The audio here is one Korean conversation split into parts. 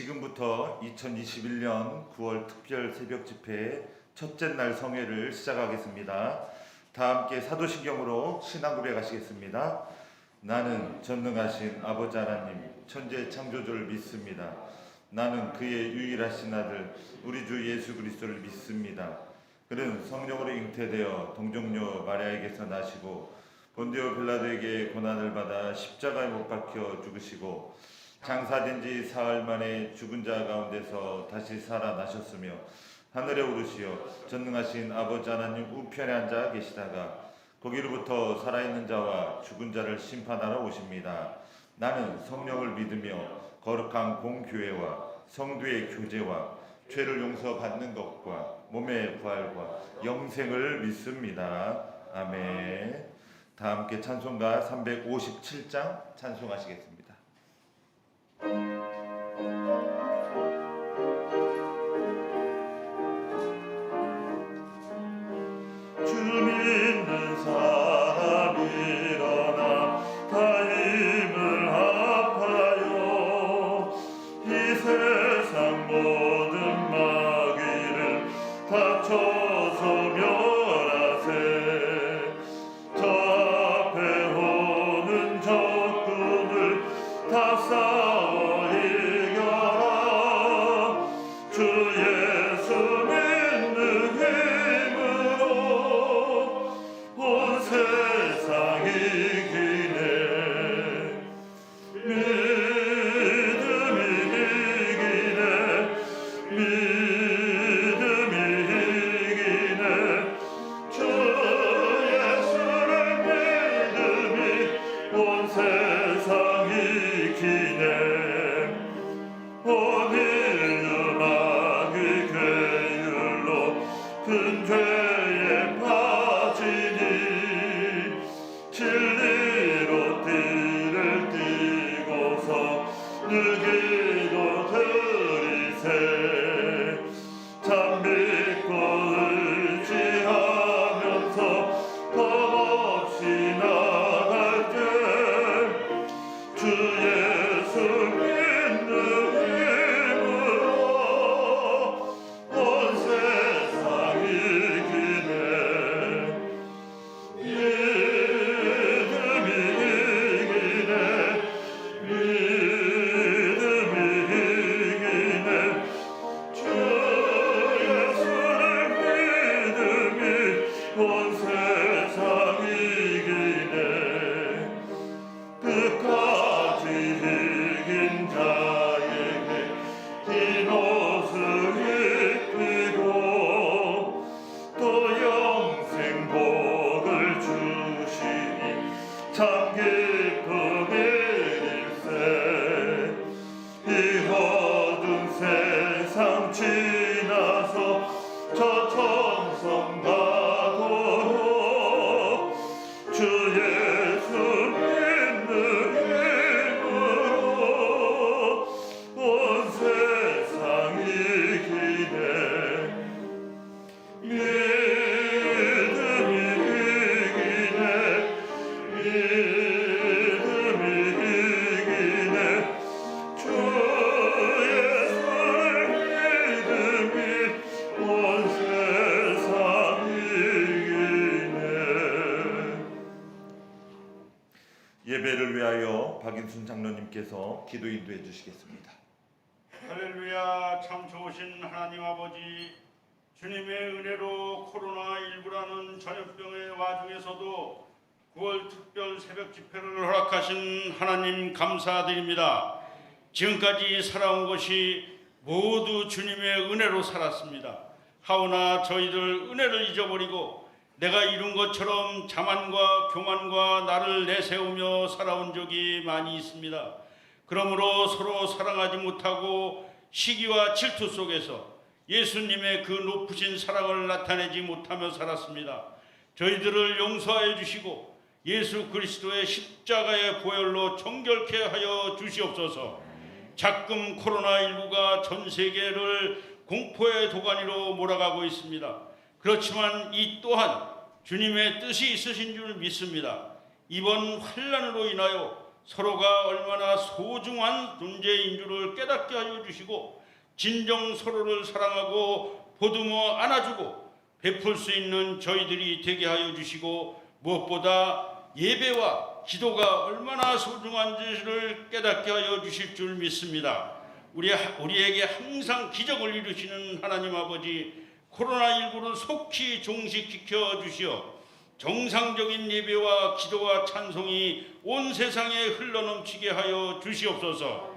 지금부터 2021년 9월 특별 새벽 집회의 첫째 날 성회를 시작하겠습니다. 다 함께 사도신경으로 신앙 고백하시겠습니다. 나는 전능하신 아버지 하나님 천재 창조주를 믿습니다. 나는 그의 유일하신 아들 우리 주 예수 그리스도를 믿습니다. 그는 성령으로 잉태되어 동정녀 마리아에게서 나시고 본디오 빌라도에게 고난을 받아 십자가에 못 박혀 죽으시고 장사된 지 사흘 만에 죽은 자 가운데서 다시 살아나셨으며 하늘에 오르시어 전능하신 아버지 하나님 우편에 앉아 계시다가 거기로부터 살아있는 자와 죽은 자를 심판하러 오십니다. 나는 성령을 믿으며 거룩한 공교회와 성도의 교제와 죄를 용서받는 것과 몸의 부활과 영생을 믿습니다. 아멘. 다 함께 찬송가 357장 찬송하시겠습니다. 주 믿는 사람 일어나 다 힘을 합하여 이 세상 모든 마귀를 다 쳐서 멸하세. 저 앞에 오는 적군을 다 싸워 이겨라. 주 예수 믿는 힘으로 온 세상 이기네. 믿음이 이기네. 믿음이 이기네. 주 예수를 믿음이 온 세상 이기네. 온 인류 마귀 괴율로 큰 죄에 빠지니 진리로 띠를 띠고서 늘 기도드리세. 참 믿고 의지하면서 겁없이 나갈 때 주 예수 믿는 힘으로 온 세상 이기네. 믿음이 이기네. 믿음이 이기네. 주 예수를 믿음이 온 세상 이기네. 끝까지 이긴 자에게 흰 옷을 입히고 또 영생 복을 주시니 참 기쁨일세. 이 어두운 세상 지나서 저 천성 가도록 주 예수 믿는 힘으로 온 세상 이기네. 믿음이 이기네. 믿음이 이기네. 주 예수를 믿음이 온 세상 이기네. 예배를 위하여 박인순 장로님께서 기도 인도해 주시겠습니다. 할렐루야. 참 좋으신 하나님 아버지, 주님의 은혜로 코로나19라는 전염병의 와중에서도 9월 특별 새벽 집회를 허락하신 하나님 감사드립니다. 지금까지 살아온 것이 모두 주님의 은혜로 살았습니다. 하오나 저희들 은혜를 잊어버리고 내가 이룬 것처럼 자만과 교만과 나를 내세우며 살아온 적이 많이 있습니다. 그러므로 서로 사랑하지 못하고 시기와 질투 속에서 예수님의 그 높으신 사랑을 나타내지 못하며 살았습니다. 저희들을 용서하여 주시고 예수 그리스도의 십자가의 보혈로 정결케 하여 주시옵소서. 자금 코로나19가 전 세계를 공포의 도가니로 몰아가고 있습니다. 그렇지만 이 또한 주님의 뜻이 있으신 줄 믿습니다. 이번 환난으로 인하여 서로가 얼마나 소중한 존재인 줄을 깨닫게 하여 주시고 진정 서로를 사랑하고 보듬어 안아주고 베풀 수 있는 저희들이 되게 하여 주시고 무엇보다 예배와 기도가 얼마나 소중한지를 깨닫게 하여 주실 줄 믿습니다. 우리에게 항상 기적을 이루시는 하나님 아버지, 코로나19를 속히 종식시켜 주시어 정상적인 예배와 기도와 찬송이 온 세상에 흘러넘치게 하여 주시옵소서.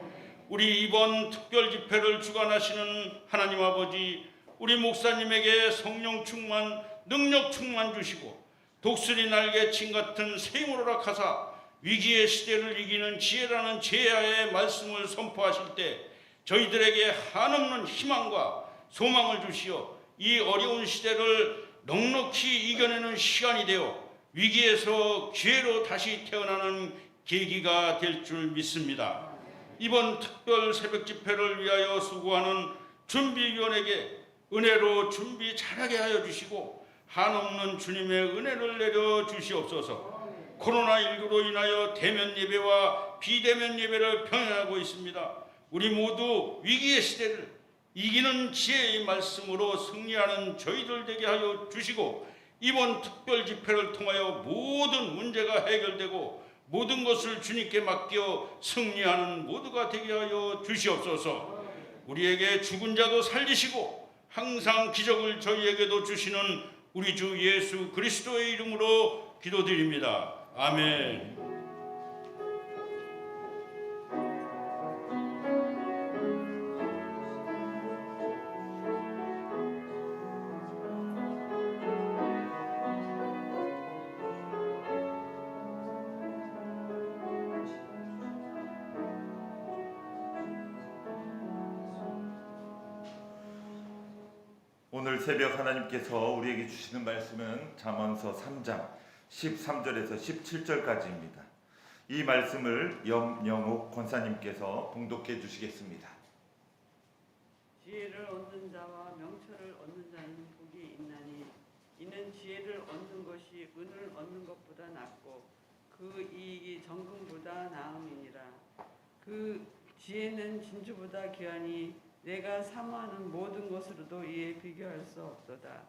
우리 이번 특별 집회를 주관하시는 하나님 아버지, 우리 목사님에게 성령 충만, 능력 충만 주시고 독수리 날개침 같은 새 힘을 허락하사 위기의 시대를 이기는 지혜라는 제야의 말씀을 선포하실 때 저희들에게 한없는 희망과 소망을 주시어 이 어려운 시대를 넉넉히 이겨내는 시간이 되어 위기에서 기회로 다시 태어나는 계기가 될 줄 믿습니다. 이번 특별 새벽 집회를 위하여 수고하는 준비위원에게 은혜로 준비 잘하게 하여 주시고 한없는 주님의 은혜를 내려 주시옵소서. 코로나19로 인하여 대면 예배와 비대면 예배를 병행하고 있습니다. 우리 모두 위기의 시대를 이기는 지혜의 말씀으로 승리하는 저희들 되게 하여 주시고 이번 특별 집회를 통하여 모든 문제가 해결되고 모든 것을 주님께 맡겨 승리하는 모두가 되게 하여 주시옵소서. 우리에게 죽은 자도 살리시고 항상 기적을 저희에게도 주시는 우리 주 예수 그리스도의 이름으로 기도드립니다. 아멘. 오늘 새벽 하나님께서 우리에게 주시는 말씀은 잠언서 3장 13절에서 17절까지입니다. 이 말씀을 염영옥 권사님께서 봉독해 주시겠습니다. 지혜를 얻는 자와 명철을 얻는 자는 복이 있나니 이는 지혜를 얻는 것이 은을 얻는 것보다 낫고 그 이익이 정금보다 나음이니라. 그 지혜는 진주보다 귀하니 내가 사모하는 모든 것으로도 이에 비교할 수 없도다.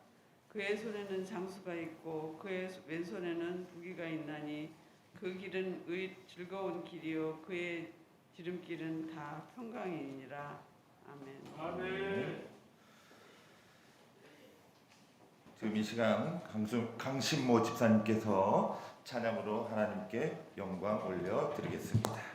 그의 손에는 장수가 있고 그의 왼손에는 부귀가 있나니 그 길은 즐거운 길이요 그의 지름길은 다 평강이니라. 아멘. 아멘. 지금 이 시간 강신모 집사님께서 찬양으로 하나님께 영광 올려드리겠습니다.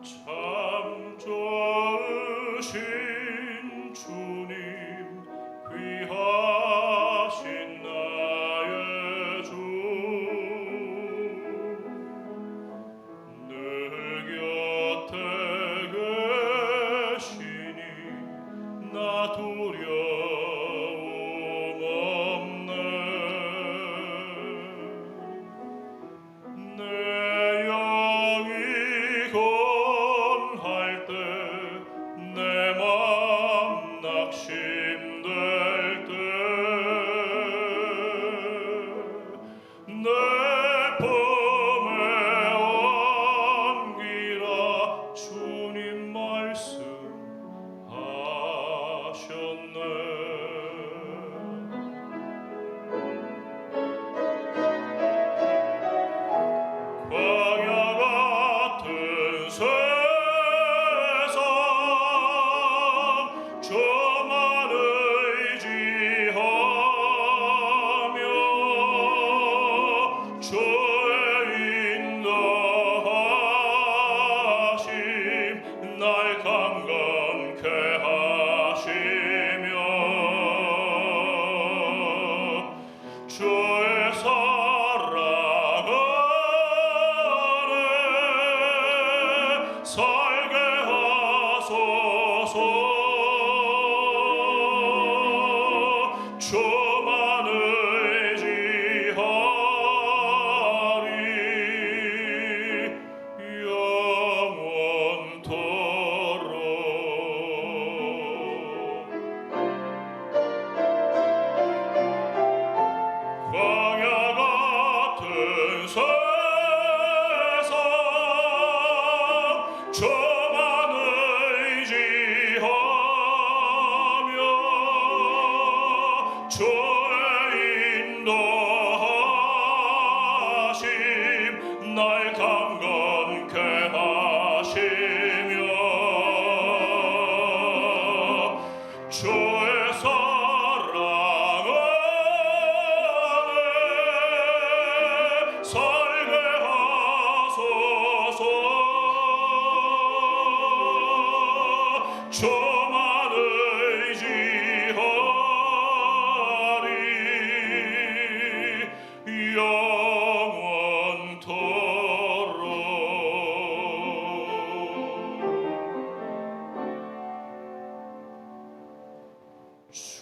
참 좋으신 주님 귀하신 나의 주 늘 곁에 계시니 나 두려움 없네. 내 영이 할 때 내 맘 낙심될 때 내 품에 안기라 주님 말씀하셨네. 광야 같은 저만 의지하며 주의 인도하심 날 강건케 하시며 주의 사랑은 주의 사랑 안에 살게 하소서. 저만 의지하리 영원토록.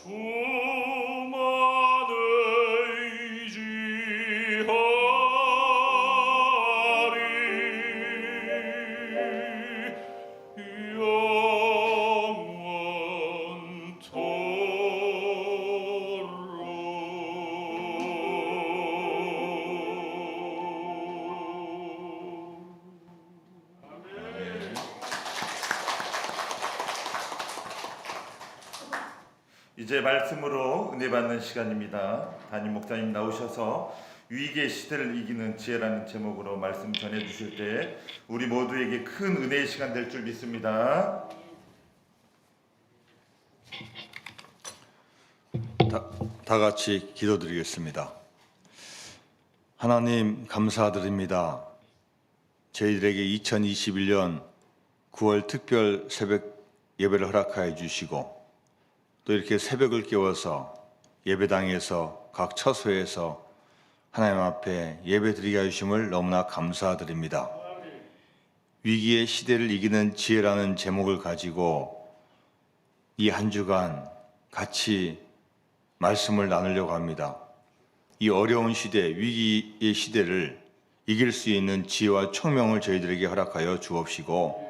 주만 의지하리 이제 말씀으로 은혜 받는 시간입니다. 담임 목사님 나오셔서 위기의 시대를 이기는 지혜라는 제목으로 말씀 전해 주실 때 우리 모두에게 큰 은혜의 시간 될 줄 믿습니다. 다 같이 기도드리겠습니다. 하나님 감사드립니다. 저희들에게 2021년 9월 특별 새벽 예배를 허락하여 주시고 또 이렇게 새벽을 깨워서 예배당에서 각 처소에서 하나님 앞에 예배드리게 하심을 너무나 감사드립니다. 위기의 시대를 이기는 지혜라는 제목을 가지고 이 한 주간 같이 말씀을 나누려고 합니다. 이 어려운 시대, 위기의 시대를 이길 수 있는 지혜와 총명을 저희들에게 허락하여 주옵시고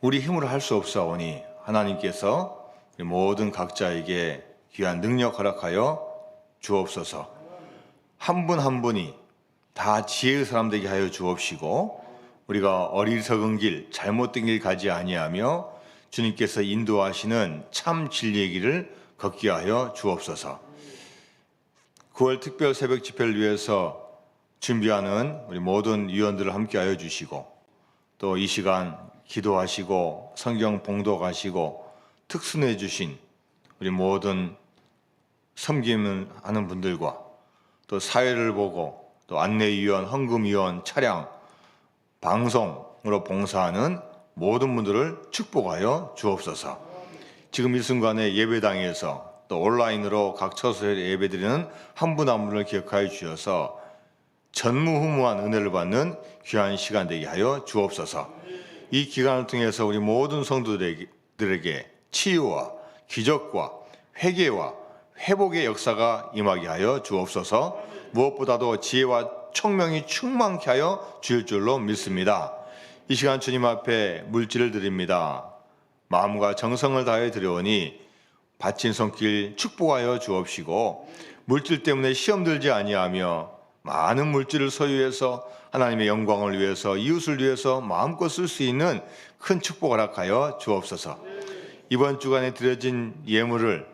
우리 힘으로 할 수 없사오니 하나님께서 모든 각자에게 귀한 능력 허락하여 주옵소서. 한 분 한 분이 다 지혜의 사람 되게 하여 주옵시고 우리가 어리석은 길, 잘못된 길 가지 아니하며 주님께서 인도하시는 참 진리의 길을 걷게 하여 주옵소서. 9월 특별 새벽 집회를 위해서 준비하는 우리 모든 위원들을 함께 하여 주시고 또 이 시간 기도하시고 성경 봉독하시고 특순해 주신 우리 모든 섬김을 하는 분들과 또 사회를 보고 또 안내위원, 헌금위원, 차량, 방송으로 봉사하는 모든 분들을 축복하여 주옵소서. 지금 이 순간에 예배당에서 또 온라인으로 각 처소에 예배드리는 한 분 한 분을 기억하여 주셔서 전무후무한 은혜를 받는 귀한 시간 되게 하여 주옵소서. 이 기간을 통해서 우리 모든 성도들에게 치유와 기적과 회개와 회복의 역사가 임하게 하여 주옵소서. 무엇보다도 지혜와 총명이 충만케 하여 주실 줄로 믿습니다. 이 시간 주님 앞에 물질을 드립니다. 마음과 정성을 다해 드려오니 바친 손길 축복하여 주옵시고 물질 때문에 시험 들지 아니하며 많은 물질을 소유해서 하나님의 영광을 위해서 이웃을 위해서 마음껏 쓸 수 있는 큰 축복을 허락하여 주옵소서. 이번 주간에 드려진 예물을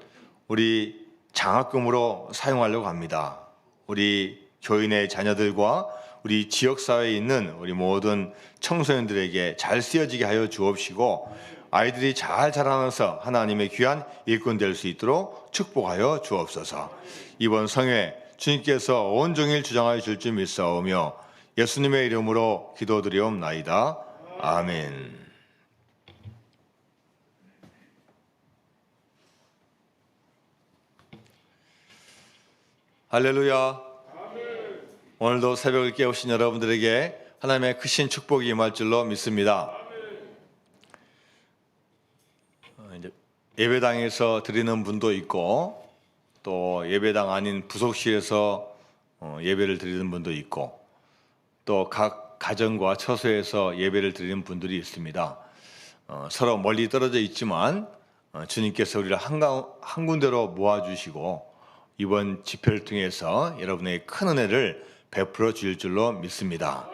우리 장학금으로 사용하려고 합니다. 우리 교인의 자녀들과 우리 지역사회에 있는 우리 모든 청소년들에게 잘 쓰여지게 하여 주옵시고 아이들이 잘 자라나서 하나님의 귀한 일꾼 될 수 있도록 축복하여 주옵소서. 이번 성회 주님께서 온종일 주장하여 줄 줄 믿사오며 예수님의 이름으로 기도드리옵나이다. 아멘. 할렐루야. 오늘도 새벽을 깨우신 여러분들에게 하나님의 크신 축복이 임할 줄로 믿습니다. 이제 예배당에서 드리는 분도 있고 또 예배당 아닌 부속실에서 예배를 드리는 분도 있고 또 각 가정과 처소에서 예배를 드리는 분들이 있습니다. 서로 멀리 떨어져 있지만 주님께서 우리를 한 군데로 모아주시고 이번 집회를 통해서 여러분에게 큰 은혜를 베풀어 주실 줄로 믿습니다.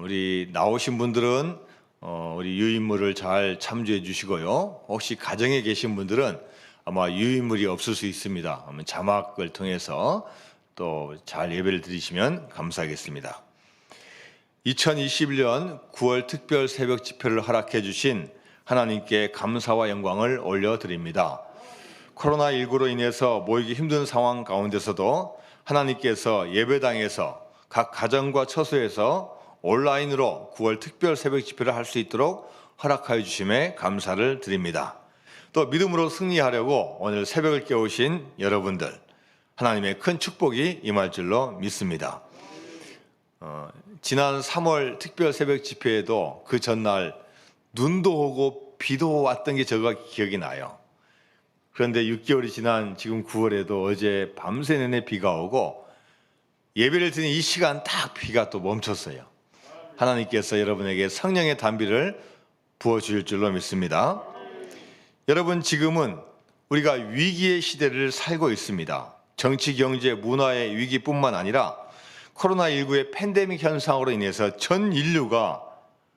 우리 나오신 분들은 우리 유인물을 잘 참조해 주시고요. 혹시 가정에 계신 분들은 아마 유인물이 없을 수 있습니다. 자막을 통해서 또 잘 예배를 드리시면 감사하겠습니다. 2021년 9월 특별 새벽 집회를 허락해 주신 하나님께 감사와 영광을 올려드립니다. 코로나19로 인해서 모이기 힘든 상황 가운데서도 하나님께서 예배당에서 각 가정과 처소에서 온라인으로 9월 특별 새벽 집회를 할 수 있도록 허락하여 주심에 감사를 드립니다. 또 믿음으로 승리하려고 오늘 새벽을 깨우신 여러분들, 하나님의 큰 축복이 임할 줄로 믿습니다. 지난 3월 특별 새벽 집회에도 그 전날 눈도 오고 비도 왔던 게 제가 기억이 나요. 그런데 6개월이 지난 지금 9월에도 어제 밤새 내내 비가 오고 예배를 드린 이 시간 딱 비가 또 멈췄어요. 하나님께서 여러분에게 성령의 단비를 부어주실 줄로 믿습니다. 여러분, 지금은 우리가 위기의 시대를 살고 있습니다. 정치, 경제, 문화의 위기뿐만 아니라 코로나19의 팬데믹 현상으로 인해서 전 인류가,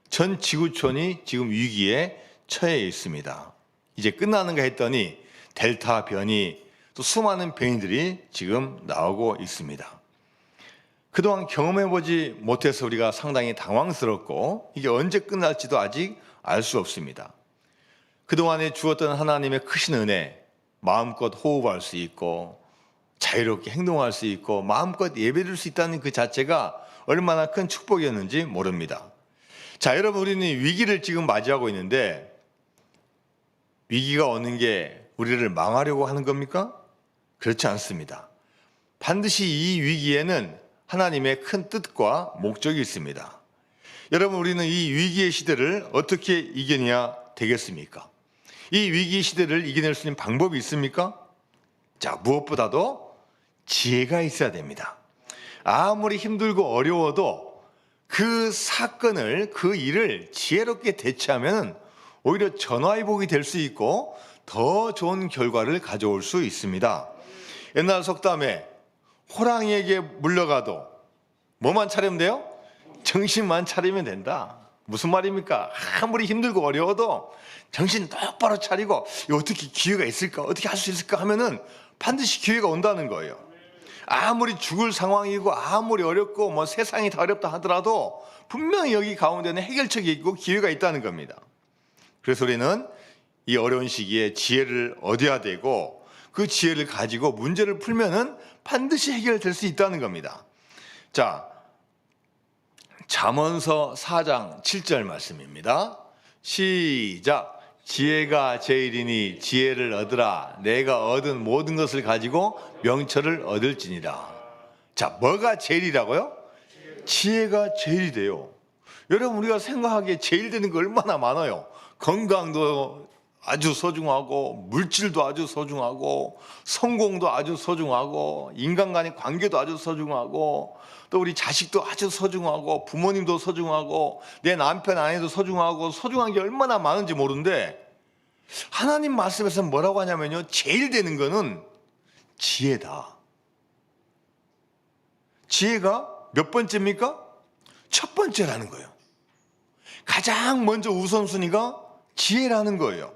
전 지구촌이 지금 위기에 처해 있습니다. 이제 끝나는가 했더니 델타 변이, 또 수많은 변이들이 지금 나오고 있습니다. 그동안 경험해보지 못해서 우리가 상당히 당황스럽고 이게 언제 끝날지도 아직 알 수 없습니다. 그동안에 주었던 하나님의 크신 은혜, 마음껏 호흡할 수 있고 자유롭게 행동할 수 있고 마음껏 예배드릴 수 있다는 그 자체가 얼마나 큰 축복이었는지 모릅니다. 자, 여러분, 우리는 위기를 지금 맞이하고 있는데 위기가 오는 게 우리를 망하려고 하는 겁니까? 그렇지 않습니다. 반드시 이 위기에는 하나님의 큰 뜻과 목적이 있습니다. 여러분, 우리는 이 위기의 시대를 어떻게 이겨내야 되겠습니까? 이 위기 시대를 이겨낼 수 있는 방법이 있습니까? 자, 무엇보다도 지혜가 있어야 됩니다. 아무리 힘들고 어려워도 그 사건을, 그 일을 지혜롭게 대처하면 오히려 전화위복이 될 수 있고 더 좋은 결과를 가져올 수 있습니다. 옛날 속담에 호랑이에게 물려가도 뭐만 차리면 돼요? 정신만 차리면 된다. 무슨 말입니까? 아무리 힘들고 어려워도 정신 똑바로 차리고 어떻게 기회가 있을까? 어떻게 할 수 있을까? 하면은 반드시 기회가 온다는 거예요. 아무리 죽을 상황이고 아무리 어렵고 뭐 세상이 다 어렵다 하더라도 분명히 여기 가운데는 해결책이 있고 기회가 있다는 겁니다. 그래서 우리는 이 어려운 시기에 지혜를 얻어야 되고 그 지혜를 가지고 문제를 풀면은 반드시 해결될 수 있다는 겁니다. 자, 잠언서 4장 7절 말씀입니다. 시작. 지혜가 제일이니 지혜를 얻으라. 내가 얻은 모든 것을 가지고 명철을 얻을지니라. 자, 뭐가 제일이라고요? 지혜가 제일이 돼요. 여러분, 우리가 생각하기에 제일 되는 거 얼마나 많아요. 건강도 아주 소중하고, 물질도 아주 소중하고, 성공도 아주 소중하고, 인간 간의 관계도 아주 소중하고, 또 우리 자식도 아주 소중하고, 부모님도 소중하고, 내 남편 아내도 소중하고, 소중한 게 얼마나 많은지 모르는데 하나님 말씀에서 뭐라고 하냐면요, 제일 되는 거는 지혜다. 지혜가 몇 번째입니까? 첫 번째라는 거예요. 가장 먼저 우선순위가 지혜라는 거예요.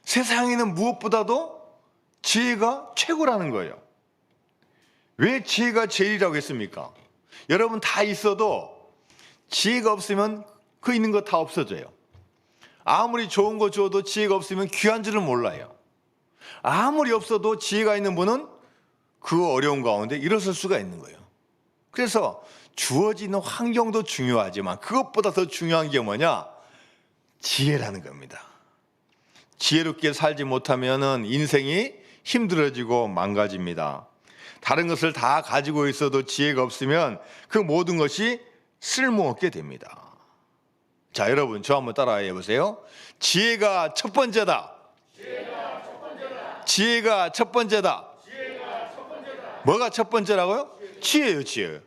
세상에는 무엇보다도 지혜가 최고라는 거예요. 왜 지혜가 제일이라고 했습니까? 여러분, 다 있어도 지혜가 없으면 그 있는 거 다 없어져요. 아무리 좋은 거 줘도 지혜가 없으면 귀한 줄을 몰라요. 아무리 없어도 지혜가 있는 분은 그 어려운 가운데 일어설 수가 있는 거예요. 그래서 주어지는 환경도 중요하지만 그것보다 더 중요한 게 뭐냐? 지혜라는 겁니다. 지혜롭게 살지 못하면 인생이 힘들어지고 망가집니다. 다른 것을 다 가지고 있어도 지혜가 없으면 그 모든 것이 쓸모없게 됩니다. 자, 여러분, 저 한번 따라해 보세요. 지혜가 첫 번째다. 지혜가 첫 번째다. 뭐가 첫 번째라고요? 지혜예요, 지혜.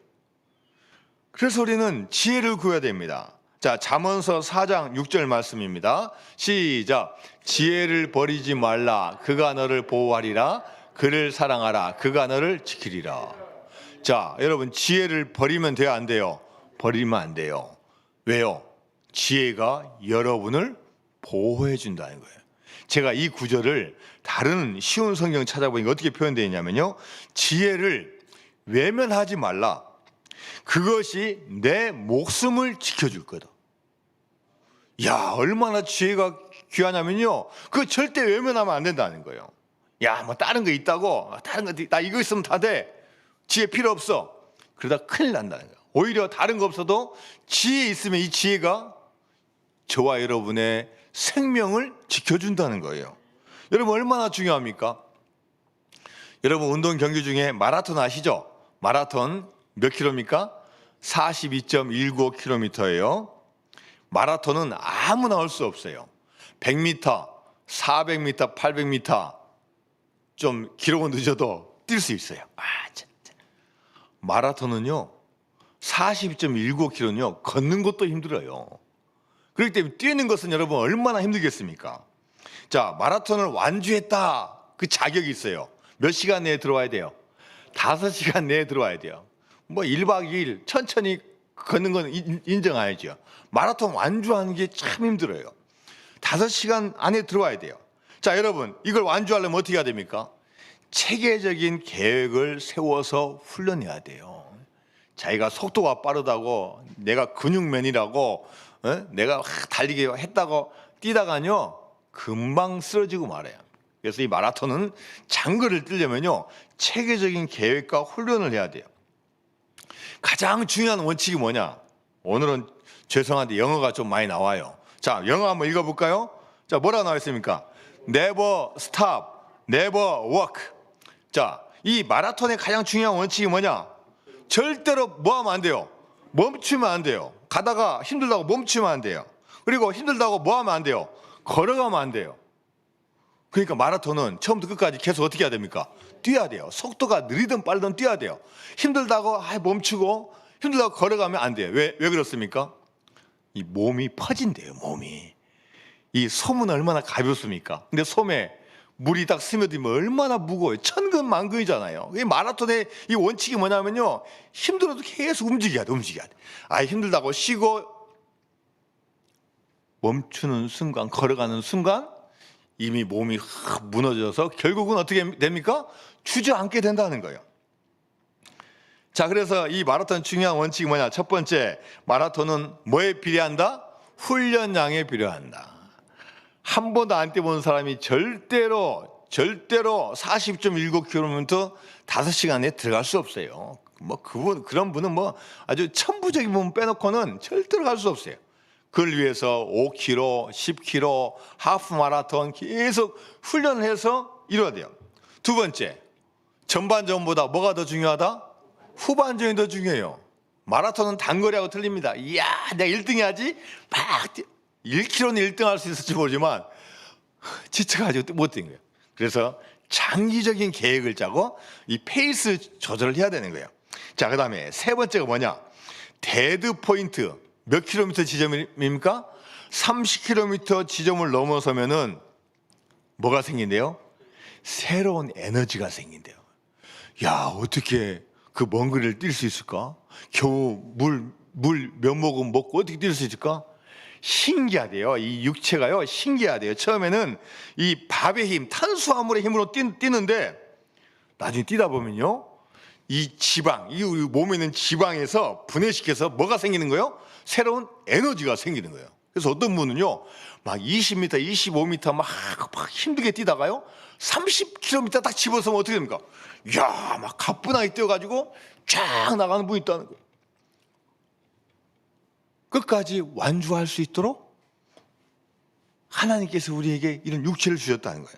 그래서 우리는 지혜를 구해야 됩니다. 자, 잠언서 4장 6절 말씀입니다. 시작. 지혜를 버리지 말라. 그가 너를 보호하리라. 그를 사랑하라. 그가 너를 지키리라. 자, 여러분, 지혜를 버리면 돼요, 안 돼요? 버리면 안 돼요. 왜요? 지혜가 여러분을 보호해 준다는 거예요. 제가 이 구절을 다른 쉬운 성경 찾아보니까 어떻게 표현되어 있냐면요, 지혜를 외면하지 말라. 그것이 내 목숨을 지켜줄 거다. 야, 얼마나 지혜가 귀하냐면요. 그거 절대 외면하면 안 된다는 거예요. 야, 뭐 다른 거 있다고, 다른 거 나 이거 있으면 다 돼. 지혜 필요 없어. 그러다 큰일 난다는 거예요. 오히려 다른 거 없어도 지혜 있으면 이 지혜가 저와 여러분의 생명을 지켜준다는 거예요. 여러분 얼마나 중요합니까? 여러분 운동 경기 중에 마라톤 아시죠? 마라톤 몇 킬로입니까? 42.195km예요. 마라톤은 아무나 할 수 없어요. 100m, 400m, 800m 좀 기록은 늦어도 뛸 수 있어요. 진짜. 마라톤은요 42.195km는요 걷는 것도 힘들어요. 그렇기 때문에 뛰는 것은 여러분 얼마나 힘들겠습니까? 자, 마라톤을 완주했다 그 자격이 있어요. 몇 시간 내에 들어와야 돼요? 5시간 내에 들어와야 돼요. 뭐 1박 2일 천천히 걷는 건 인정해야죠. 마라톤 완주하는 게 참 힘들어요. 5시간 안에 들어와야 돼요. 자, 여러분 이걸 완주하려면 어떻게 해야 됩니까? 체계적인 계획을 세워서 훈련해야 돼요. 자기가 속도가 빠르다고 내가 근육맨이라고 내가 달리기 했다고 뛰다가요 금방 쓰러지고 말아요. 그래서 이 마라톤은 장거리를 뛰려면요 체계적인 계획과 훈련을 해야 돼요. 가장 중요한 원칙이 뭐냐? 오늘은 죄송한데 영어가 좀 많이 나와요. 자, 영어 한번 읽어볼까요? 자, 뭐라고 나와 있습니까? Never stop, never walk. 자, 이 마라톤의 가장 중요한 원칙이 뭐냐? 절대로 뭐 하면 안 돼요? 멈추면 안 돼요. 가다가 힘들다고 멈추면 안 돼요. 그리고 힘들다고 뭐 하면 안 돼요? 걸어가면 안 돼요. 그러니까 마라톤은 처음부터 끝까지 계속 어떻게 해야 됩니까? 뛰어야 돼요. 속도가 느리든 빠르든 뛰어야 돼요. 힘들다고 멈추고 힘들다고 걸어가면 안 돼요. 왜 그렇습니까? 이 몸이 퍼진대요. 몸이. 이 솜은 얼마나 가볍습니까? 근데 솜에 물이 딱 스며들면 얼마나 무거워요. 천근만근이잖아요. 이 마라톤의 이 원칙이 뭐냐면요 힘들어도 계속 움직여야 돼. 힘들다고 쉬고 멈추는 순간, 걸어가는 순간 이미 몸이 무너져서 결국은 어떻게 됩니까? 주저앉게 된다는 거예요. 자, 그래서 이 마라톤 중요한 원칙이 뭐냐? 첫 번째, 마라톤은 뭐에 비례한다? 훈련량에 비례한다. 한 번도 안 뛰어본 사람이 절대로 40.19km 5시간 내에 들어갈 수 없어요. 그런 분은 아주 천부적인 부분 빼놓고는 절대로 갈 수 없어요. 그걸 위해서 5km, 10km, 하프 마라톤 계속 훈련을 해서 이뤄야 돼요. 두 번째, 전반전보다 뭐가 더 중요하다? 후반전이 더 중요해요. 마라톤은 단거리하고 틀립니다. 이야, 내가 1등 해야지. 막 1km는 1등 할 수 있을지 모르지만 지쳐가지고 못 뛴 거예요. 그래서 장기적인 계획을 짜고 이 페이스 조절을 해야 되는 거예요. 자, 그 다음에 세 번째가 뭐냐? 데드 포인트. 몇 킬로미터 지점입니까? 30km 지점을 넘어서면은 뭐가 생긴대요? 새로운 에너지가 생긴대요. 야, 어떻게 그 먼 거리를 뛸 수 있을까? 겨우 물 몇 모금 먹고 어떻게 뛸 수 있을까? 신기하대요. 이 육체가요 신기하대요. 처음에는 이 밥의 힘, 탄수화물의 힘으로 뛰는데 나중에 뛰다 보면요 이 지방, 이 우리 몸에 있는 지방에서 분해시켜서 뭐가 생기는 거예요? 새로운 에너지가 생기는 거예요. 그래서 어떤 분은요 막 20m, 25m 막 힘들게 뛰다가요 30km 딱 집어서면 어떻게 됩니까? 이야, 막 가뿐하게 뛰어가지고 쫙 나가는 분이 있다는 거예요. 끝까지 완주할 수 있도록 하나님께서 우리에게 이런 육체를 주셨다는 거예요.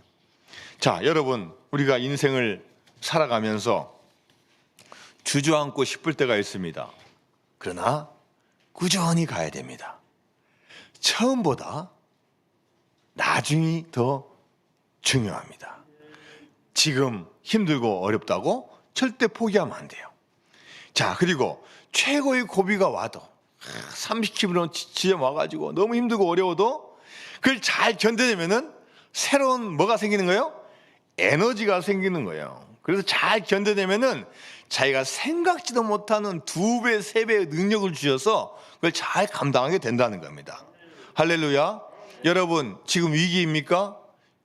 자, 여러분, 우리가 인생을 살아가면서 주저앉고 싶을 때가 있습니다. 그러나 꾸준히 가야 됩니다. 처음보다 나중이 더 중요합니다. 지금 힘들고 어렵다고 절대 포기하면 안 돼요. 자, 그리고 최고의 고비가 와도 30km 지점 와가지고 너무 힘들고 어려워도 그걸 잘 견뎌내면은 새로운 뭐가 생기는 거예요? 에너지가 생기는 거예요. 그래서 잘 견뎌내면은 자기가 생각지도 못하는 2배, 3배의 능력을 주셔서 그걸 잘 감당하게 된다는 겁니다. 할렐루야. 여러분, 지금 위기입니까?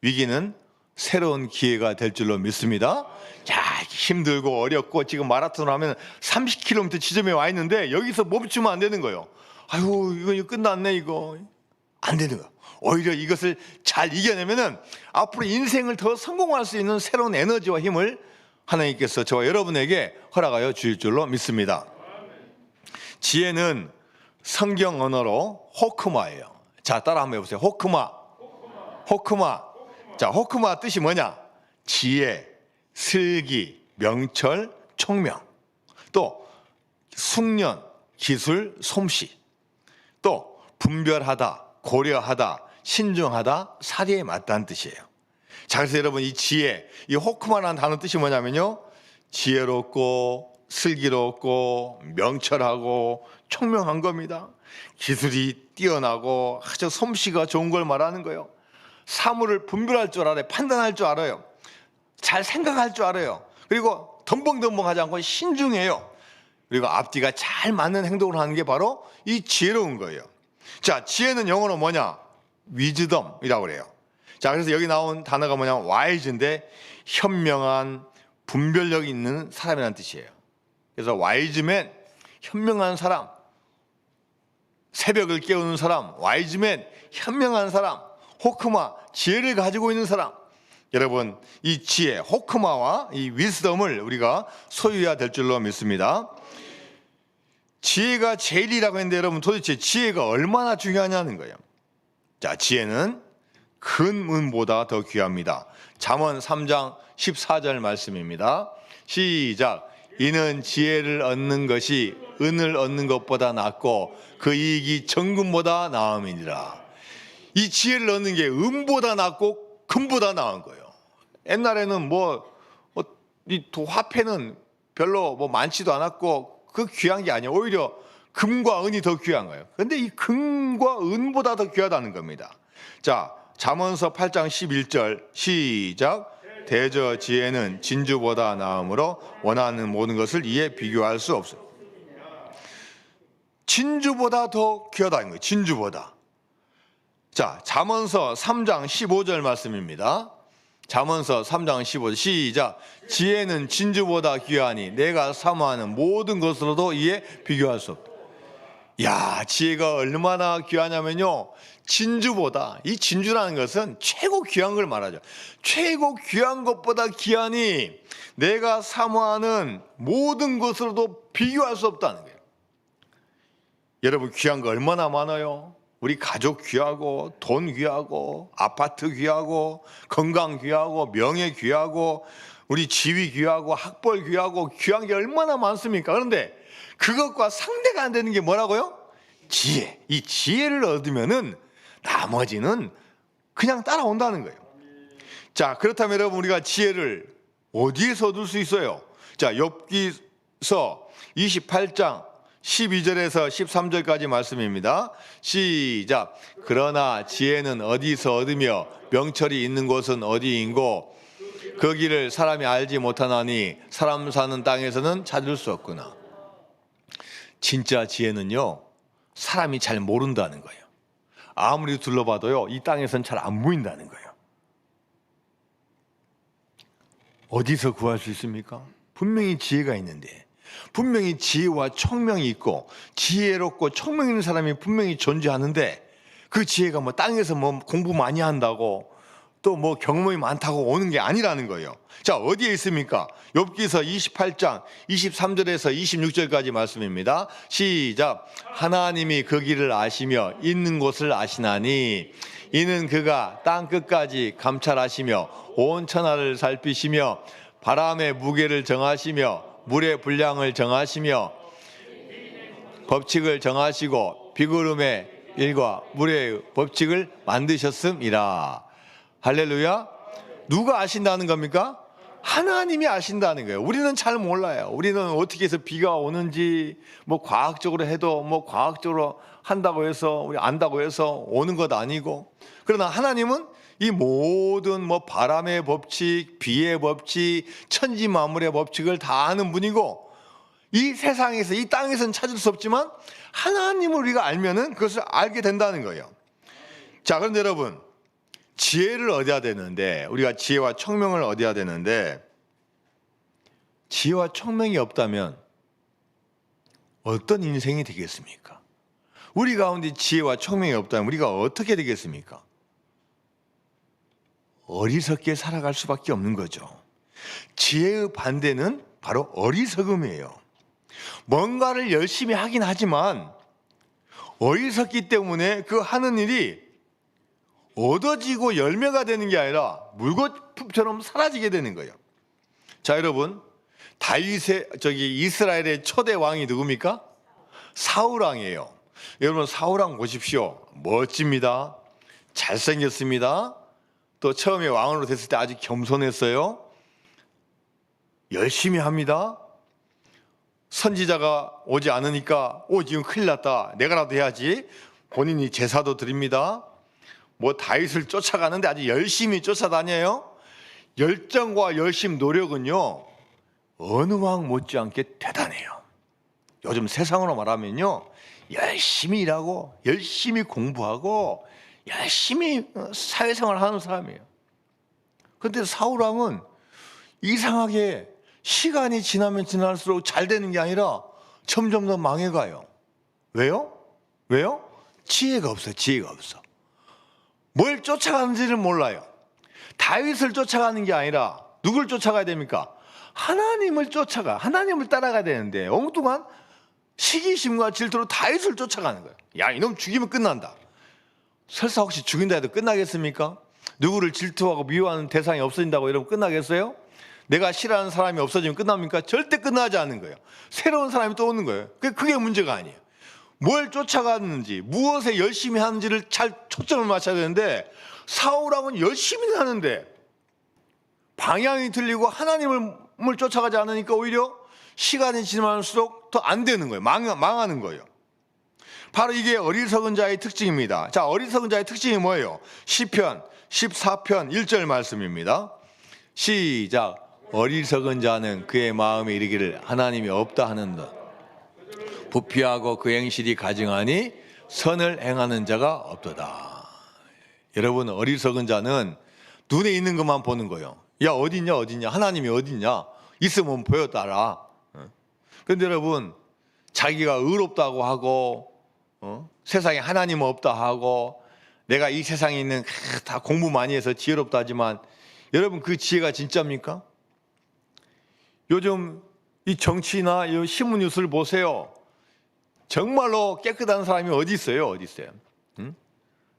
위기는 새로운 기회가 될 줄로 믿습니다. 자, 힘들고 어렵고 지금 마라톤을 하면 30km 지점에 와 있는데 여기서 멈추면 안 되는 거예요. 아유, 이거 끝났네 이거. 안 되는 거예요. 오히려 이것을 잘 이겨내면은 앞으로 인생을 더 성공할 수 있는 새로운 에너지와 힘을 하나님께서 저와 여러분에게 허락하여 주실 줄로 믿습니다. 지혜는 성경 언어로 호크마예요. 자, 따라 한번 해보세요. 호크마. 호크마. 자, 호크마 뜻이 뭐냐? 지혜, 슬기, 명철, 총명. 또 숙련, 기술, 솜씨. 또 분별하다, 고려하다, 신중하다, 사리에 맞다는 뜻이에요. 자, 그래서 여러분 이 지혜, 이 호크마라는 단어 뜻이 뭐냐면요, 지혜롭고 슬기롭고 명철하고 총명한 겁니다. 기술이 뛰어나고 아주 솜씨가 좋은 걸 말하는 거예요. 사물을 분별할 줄 알아요. 판단할 줄 알아요. 잘 생각할 줄 알아요. 그리고 덤벙덤벙하지 않고 신중해요. 그리고 앞뒤가 잘 맞는 행동을 하는 게 바로 이 지혜로운 거예요. 자, 지혜는 영어로 뭐냐? 위즈덤이라고 그래요. 자, 그래서 여기 나온 단어가 뭐냐? 와이즈인데 현명한, 분별력 있는 사람이라는 뜻이에요. 그래서 와이즈맨, 현명한 사람, 새벽을 깨우는 사람, 와이즈맨, 현명한 사람, 호크마, 지혜를 가지고 있는 사람. 여러분, 이 지혜, 호크마와 이 위스덤을 우리가 소유해야 될 줄로 믿습니다. 지혜가 제일이라고 했는데 여러분, 도대체 지혜가 얼마나 중요하냐는 거예요. 자, 지혜는 큰 은보다 더 귀합니다. 잠언 3장 14절 말씀입니다. 시작. 이는 지혜를 얻는 것이 은을 얻는 것보다 낫고 그 이익이 정금보다 나음이니라. 이 지혜를 얻는 게 은보다 낫고 금보다 나은 거예요. 옛날에는 이 화폐는 별로 많지도 않았고 그 귀한 게 아니에요. 오히려 금과 은이 더 귀한 거예요. 그런데 이 금과 은보다 더 귀하다는 겁니다. 자, 잠언서 8장 11절 시작. 대저 지혜는 진주보다 나음으로 원하는 모든 것을 이에 비교할 수 없어요. 진주보다 더 귀하다는 거예요. 진주보다. 자, 잠언서 3장 15절 말씀입니다. 잠언서 3장 15절 시작. 지혜는 진주보다 귀하니 내가 사모하는 모든 것으로도 이에 비교할 수 없다. 야, 지혜가 얼마나 귀하냐면요, 진주보다, 이 진주라는 것은 최고 귀한 걸 말하죠. 최고 귀한 것보다 귀하니 내가 사모하는 모든 것으로도 비교할 수 없다는 거예요. 여러분, 귀한 거 얼마나 많아요? 우리 가족 귀하고, 돈 귀하고, 아파트 귀하고, 건강 귀하고, 명예 귀하고, 우리 지위 귀하고, 학벌 귀하고, 귀한 게 얼마나 많습니까? 그런데 그것과 상대가 안 되는 게 뭐라고요? 지혜. 이 지혜를 얻으면은 나머지는 그냥 따라온다는 거예요. 자, 그렇다면 여러분, 우리가 지혜를 어디에서 얻을 수 있어요? 자, 욥기서 28장 12절에서 13절까지 말씀입니다. 시작. 그러나 지혜는 어디서 얻으며 명철이 있는 곳은 어디인고 그 길을 사람이 알지 못하나니 사람 사는 땅에서는 찾을 수 없구나. 진짜 지혜는요, 사람이 잘 모른다는 거예요. 아무리 둘러봐도요, 이 땅에서는 잘 안 보인다는 거예요. 어디서 구할 수 있습니까? 분명히 지혜가 있는데, 분명히 지혜와 총명이 있고 지혜롭고 총명 있는 사람이 분명히 존재하는데, 그 지혜가 땅에서 공부 많이 한다고 또 경험이 많다고 오는 게 아니라는 거예요. 자, 어디에 있습니까? 욥기서 28장 23절에서 26절까지 말씀입니다. 시작. 하나님이 그 길을 아시며 있는 곳을 아시나니 이는 그가 땅 끝까지 감찰하시며 온 천하를 살피시며 바람의 무게를 정하시며 물의 분량을 정하시며 법칙을 정하시고 비구름의 일과 물의 법칙을 만드셨음이라. 할렐루야. 누가 아신다는 겁니까? 하나님이 아신다는 거예요. 우리는 잘 몰라요. 우리는 어떻게 해서 비가 오는지 과학적으로 해도 과학적으로 한다고 해서 우리 안다고 해서 오는 것 아니고, 그러나 하나님은 이 모든 바람의 법칙, 비의 법칙, 천지 만물의 법칙을 다 아는 분이고, 이 세상에서 이 땅에서는 찾을 수 없지만 하나님을 우리가 알면은 그것을 알게 된다는 거예요. 자, 그런데 여러분, 지혜를 얻어야 되는데, 우리가 지혜와 총명을 얻어야 되는데, 지혜와 총명이 없다면 어떤 인생이 되겠습니까? 우리 가운데 지혜와 총명이 없다면 우리가 어떻게 되겠습니까? 어리석게 살아갈 수밖에 없는 거죠. 지혜의 반대는 바로 어리석음이에요. 뭔가를 열심히 하긴 하지만 어리석기 때문에 그 하는 일이 얻어지고 열매가 되는 게 아니라 물거품처럼 사라지게 되는 거예요. 자, 여러분, 이스라엘의 초대 왕이 누굽니까? 사울 왕이에요. 여러분, 사울 왕 보십시오. 멋집니다. 잘생겼습니다. 또 처음에 왕으로 됐을 때 아주 겸손했어요. 열심히 합니다. 선지자가 오지 않으니까 지금 큰일 났다. 내가라도 해야지. 본인이 제사도 드립니다. 다윗을 쫓아가는데 아주 열심히 쫓아다녀요. 열정과 열심, 노력은요 어느 왕 못지않게 대단해요. 요즘 세상으로 말하면요 열심히 일하고 열심히 공부하고 열심히 사회생활 하는 사람이에요. 그런데 사울 왕은 이상하게 시간이 지나면 지날수록 잘 되는 게 아니라 점점 더 망해가요. 왜요? 지혜가 없어요. 지혜가 없어. 뭘 쫓아가는지를 몰라요. 다윗을 쫓아가는 게 아니라 누굴 쫓아가야 됩니까? 하나님을 하나님을 따라가야 되는데 엉뚱한 시기심과 질투로 다윗을 쫓아가는 거예요. 야, 이놈 죽이면 끝난다. 설사 혹시 죽인다 해도 끝나겠습니까? 누구를 질투하고 미워하는 대상이 없어진다고 여러분 끝나겠어요? 내가 싫어하는 사람이 없어지면 끝납니까? 절대 끝나지 않는 거예요. 새로운 사람이 또 오는 거예요. 그게 문제가 아니에요. 뭘 쫓아가는지, 무엇에 열심히 하는지를 잘 초점을 맞춰야 되는데 사울왕은 열심히 하는데 방향이 틀리고 하나님을 쫓아가지 않으니까 오히려 시간이 지날수록 더 안 되는 거예요. 망하는 거예요. 바로 이게 어리석은 자의 특징입니다. 자, 어리석은 자의 특징이 뭐예요? 시편 14편 1절 말씀입니다. 시작. 어리석은 자는 그의 마음에 이르기를 하나님이 없다 하는다. 부피하고 그 행실이 가증하니 선을 행하는 자가 없도다. 여러분, 어리석은 자는 눈에 있는 것만 보는 거예요. 야, 어딨냐? 하나님이 어딨냐? 있으면 보여달라. 그런데 여러분, 자기가 의롭다고 하고 세상에 하나님 없다 하고 내가 이 세상에 있는 다 공부 많이 해서 지혜롭다 하지만 여러분, 그 지혜가 진짜입니까? 요즘 이 정치나 이 신문 뉴스를 보세요. 정말로 깨끗한 사람이 어디 있어요?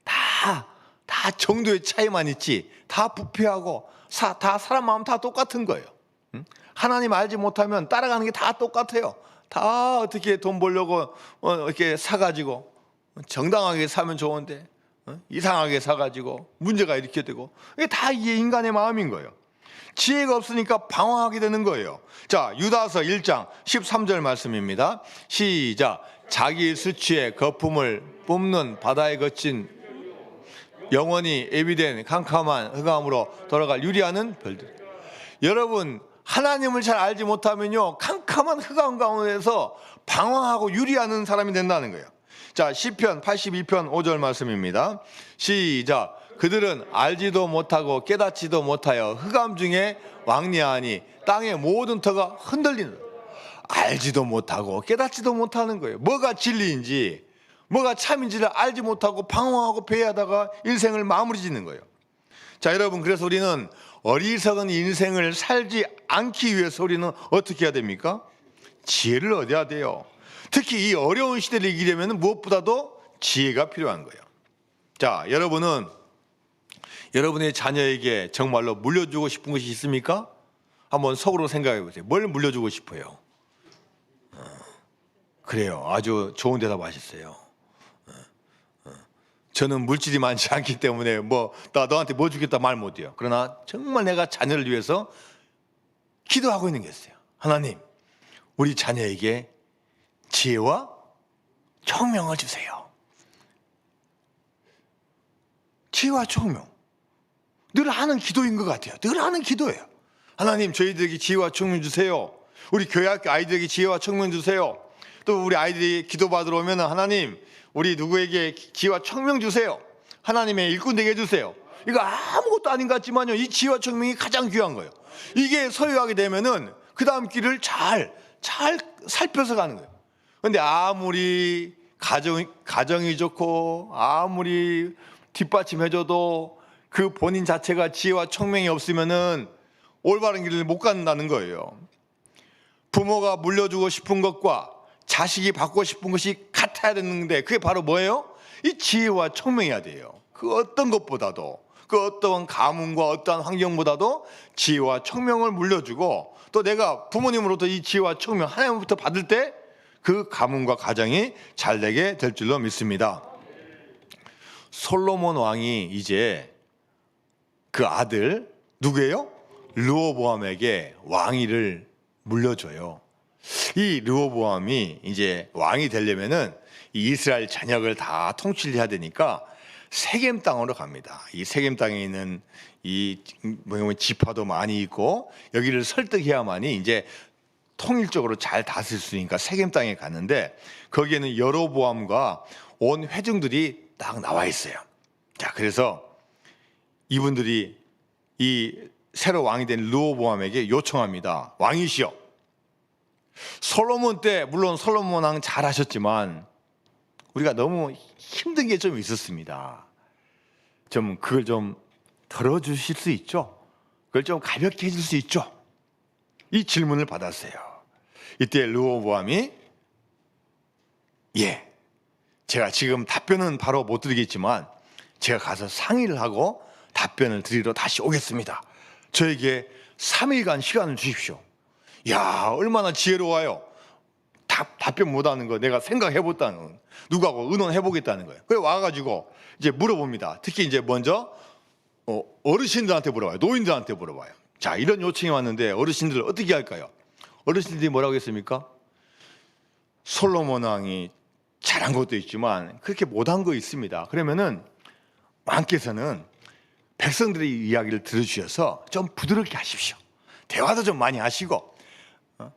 다 정도의 차이만 있지. 다 부패하고 다 사람 마음 다 똑같은 거예요. 하나님 알지 못하면 따라가는 게 다 똑같아요. 다 어떻게 돈 벌려고 이렇게 사가지고 정당하게 사면 좋은데 이상하게 사가지고 문제가 이렇게 되고 이게 다 이게 인간의 마음인 거예요. 지혜가 없으니까 방황하게 되는 거예요. 자, 유다서 1장 13절 말씀입니다. 시작. 자기 수치의 거품을 뿜는 바다에 거친 영원히 예비된 캄캄한 흑암으로 돌아갈 유리하는 별들. 여러분, 하나님을 잘 알지 못하면요 캄캄한 흑암 가운데서 방황하고 유리하는 사람이 된다는 거예요. 자, 시편 82편 5절 말씀입니다. 시작. 그들은 알지도 못하고 깨닫지도 못하여 흑암 중에 왕래하니 땅의 모든 터가 흔들리는. 알지도 못하고 깨닫지도 못하는 거예요. 뭐가 진리인지 뭐가 참인지를 알지 못하고 방황하고 배회하다가 인생을 마무리 짓는 거예요. 자, 여러분, 그래서 우리는 어리석은 인생을 살지 않기 위해서 우리는 어떻게 해야 됩니까? 지혜를 얻어야 돼요. 특히 이 어려운 시대를 이기려면 무엇보다도 지혜가 필요한 거예요. 자, 여러분은 여러분의 자녀에게 정말로 물려주고 싶은 것이 있습니까? 한번 속으로 생각해 보세요. 뭘 물려주고 싶어요? 그래요. 아주 좋은 대답 하셨어요. 저는 물질이 많지 않기 때문에 너한테 뭐 주겠다 말 못해요. 그러나 정말 내가 자녀를 위해서 기도하고 있는 게 있어요. 하나님, 우리 자녀에게 지혜와 총명을 주세요. 지혜와 총명. 늘 하는 기도인 것 같아요. 늘 하는 기도예요. 하나님, 저희들에게 지혜와 총명 주세요. 우리 교회 학교 아이들에게 지혜와 총명 주세요. 또 우리 아이들이 기도받으러 오면 하나님, 우리 누구에게 지혜와 총명 주세요. 하나님의 일꾼 되게 해주세요. 이거 아무것도 아닌 것 같지만요, 이 지혜와 총명이 가장 귀한 거예요. 이게 소유하게 되면은 그 다음 길을 잘 살펴서 가는 거예요. 그런데 아무리 가정이 좋고 아무리 뒷받침해줘도 그 본인 자체가 지혜와 총명이 없으면은 올바른 길을 못 간다는 거예요. 부모가 물려주고 싶은 것과 자식이 받고 싶은 것이 같아야 되는데 그게 바로 뭐예요? 이 지혜와 총명이어야 돼요. 그 어떤 것보다도, 그 어떤 가문과 어떠한 환경보다도 지혜와 총명을 물려주고, 또 내가 부모님으로부터 이 지혜와 총명 하나님부터 받을 때 그 가문과 가정이 잘 되게 될 줄로 믿습니다. 솔로몬 왕이 이제 그 아들 누구예요? 르호보암에게 왕위를 물려줘요. 이 르호보암이 이제 왕이 되려면은 이 이스라엘 전역을 다 통치해야 되니까 세겜 땅으로 갑니다. 이 세겜 땅에 있는 이 지파도 많이 있고 여기를 설득해야만이 이제 통일적으로 잘 다스릴 수 있으니까 세겜 땅에 갔는데 거기에는 여로보암과 온 회중들이 딱 나와 있어요. 자, 그래서 이분들이 이 새로 왕이 된 르호보암에게 요청합니다. 왕이시여, 솔로몬 때 물론 솔로몬 왕 잘하셨지만 우리가 너무 힘든 게 좀 있었습니다. 좀 그걸 좀 덜어주실 수 있죠? 그걸 좀 가볍게 해줄 수 있죠? 이 질문을 받았어요. 이때 르호보암이 예, 제가 지금 답변은 바로 못 드리겠지만 제가 가서 상의를 하고 답변을 드리러 다시 오겠습니다. 저에게 3일간 시간을 주십시오. 야, 얼마나 지혜로워요. 답변 못하는 거 내가 생각해봤다는 거, 누구하고 의논해보겠다는 거예요. 그래 와가지고 이제 물어봅니다. 특히 이제 먼저 어르신들한테 물어봐요. 노인들한테 물어봐요. 자, 이런 요청이 왔는데 어르신들 어떻게 할까요? 어르신들이 뭐라고 했습니까? 솔로몬 왕이 잘한 것도 있지만 그렇게 못한 거 있습니다. 그러면은 왕께서는 백성들의 이야기를 들어주셔서 좀 부드럽게 하십시오. 대화도 좀 많이 하시고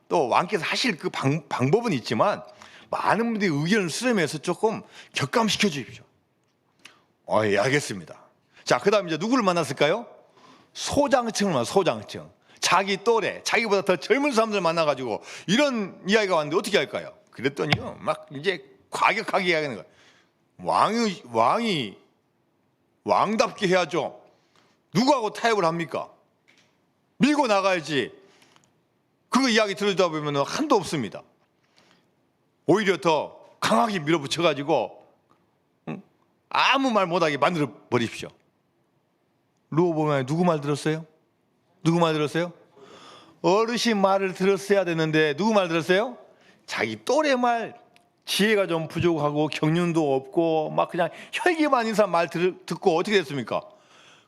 또 왕께서 하실 그 방법은 있지만 많은 분들이 의견을 수렴해서 조금 격감시켜 주십시오. 예, 알겠습니다. 자, 그 다음 이제 누구를 만났을까요? 소장층을 만나, 소장층. 자기 또래, 자기보다 더 젊은 사람들 만나가지고 이런 이야기가 왔는데 어떻게 할까요? 그랬더니요, 막 이제 과격하게 이야기하는 거예요. 왕답게 해야죠. 누구하고 타협을 합니까? 밀고 나가야지. 그 이야기 들어주다 보면 한도 없습니다. 오히려 더 강하게 밀어붙여가지고 아무 말 못하게 만들어 버립시오. 르호보암이 누구 말 들었어요? 누구 말 들었어요? 어르신 말을 들었어야 되는데 누구 말 들었어요? 자기 또래 말, 지혜가 좀 부족하고 경륜도 없고 막 그냥 혈기 많은 사람 말 듣고 어떻게 됐습니까?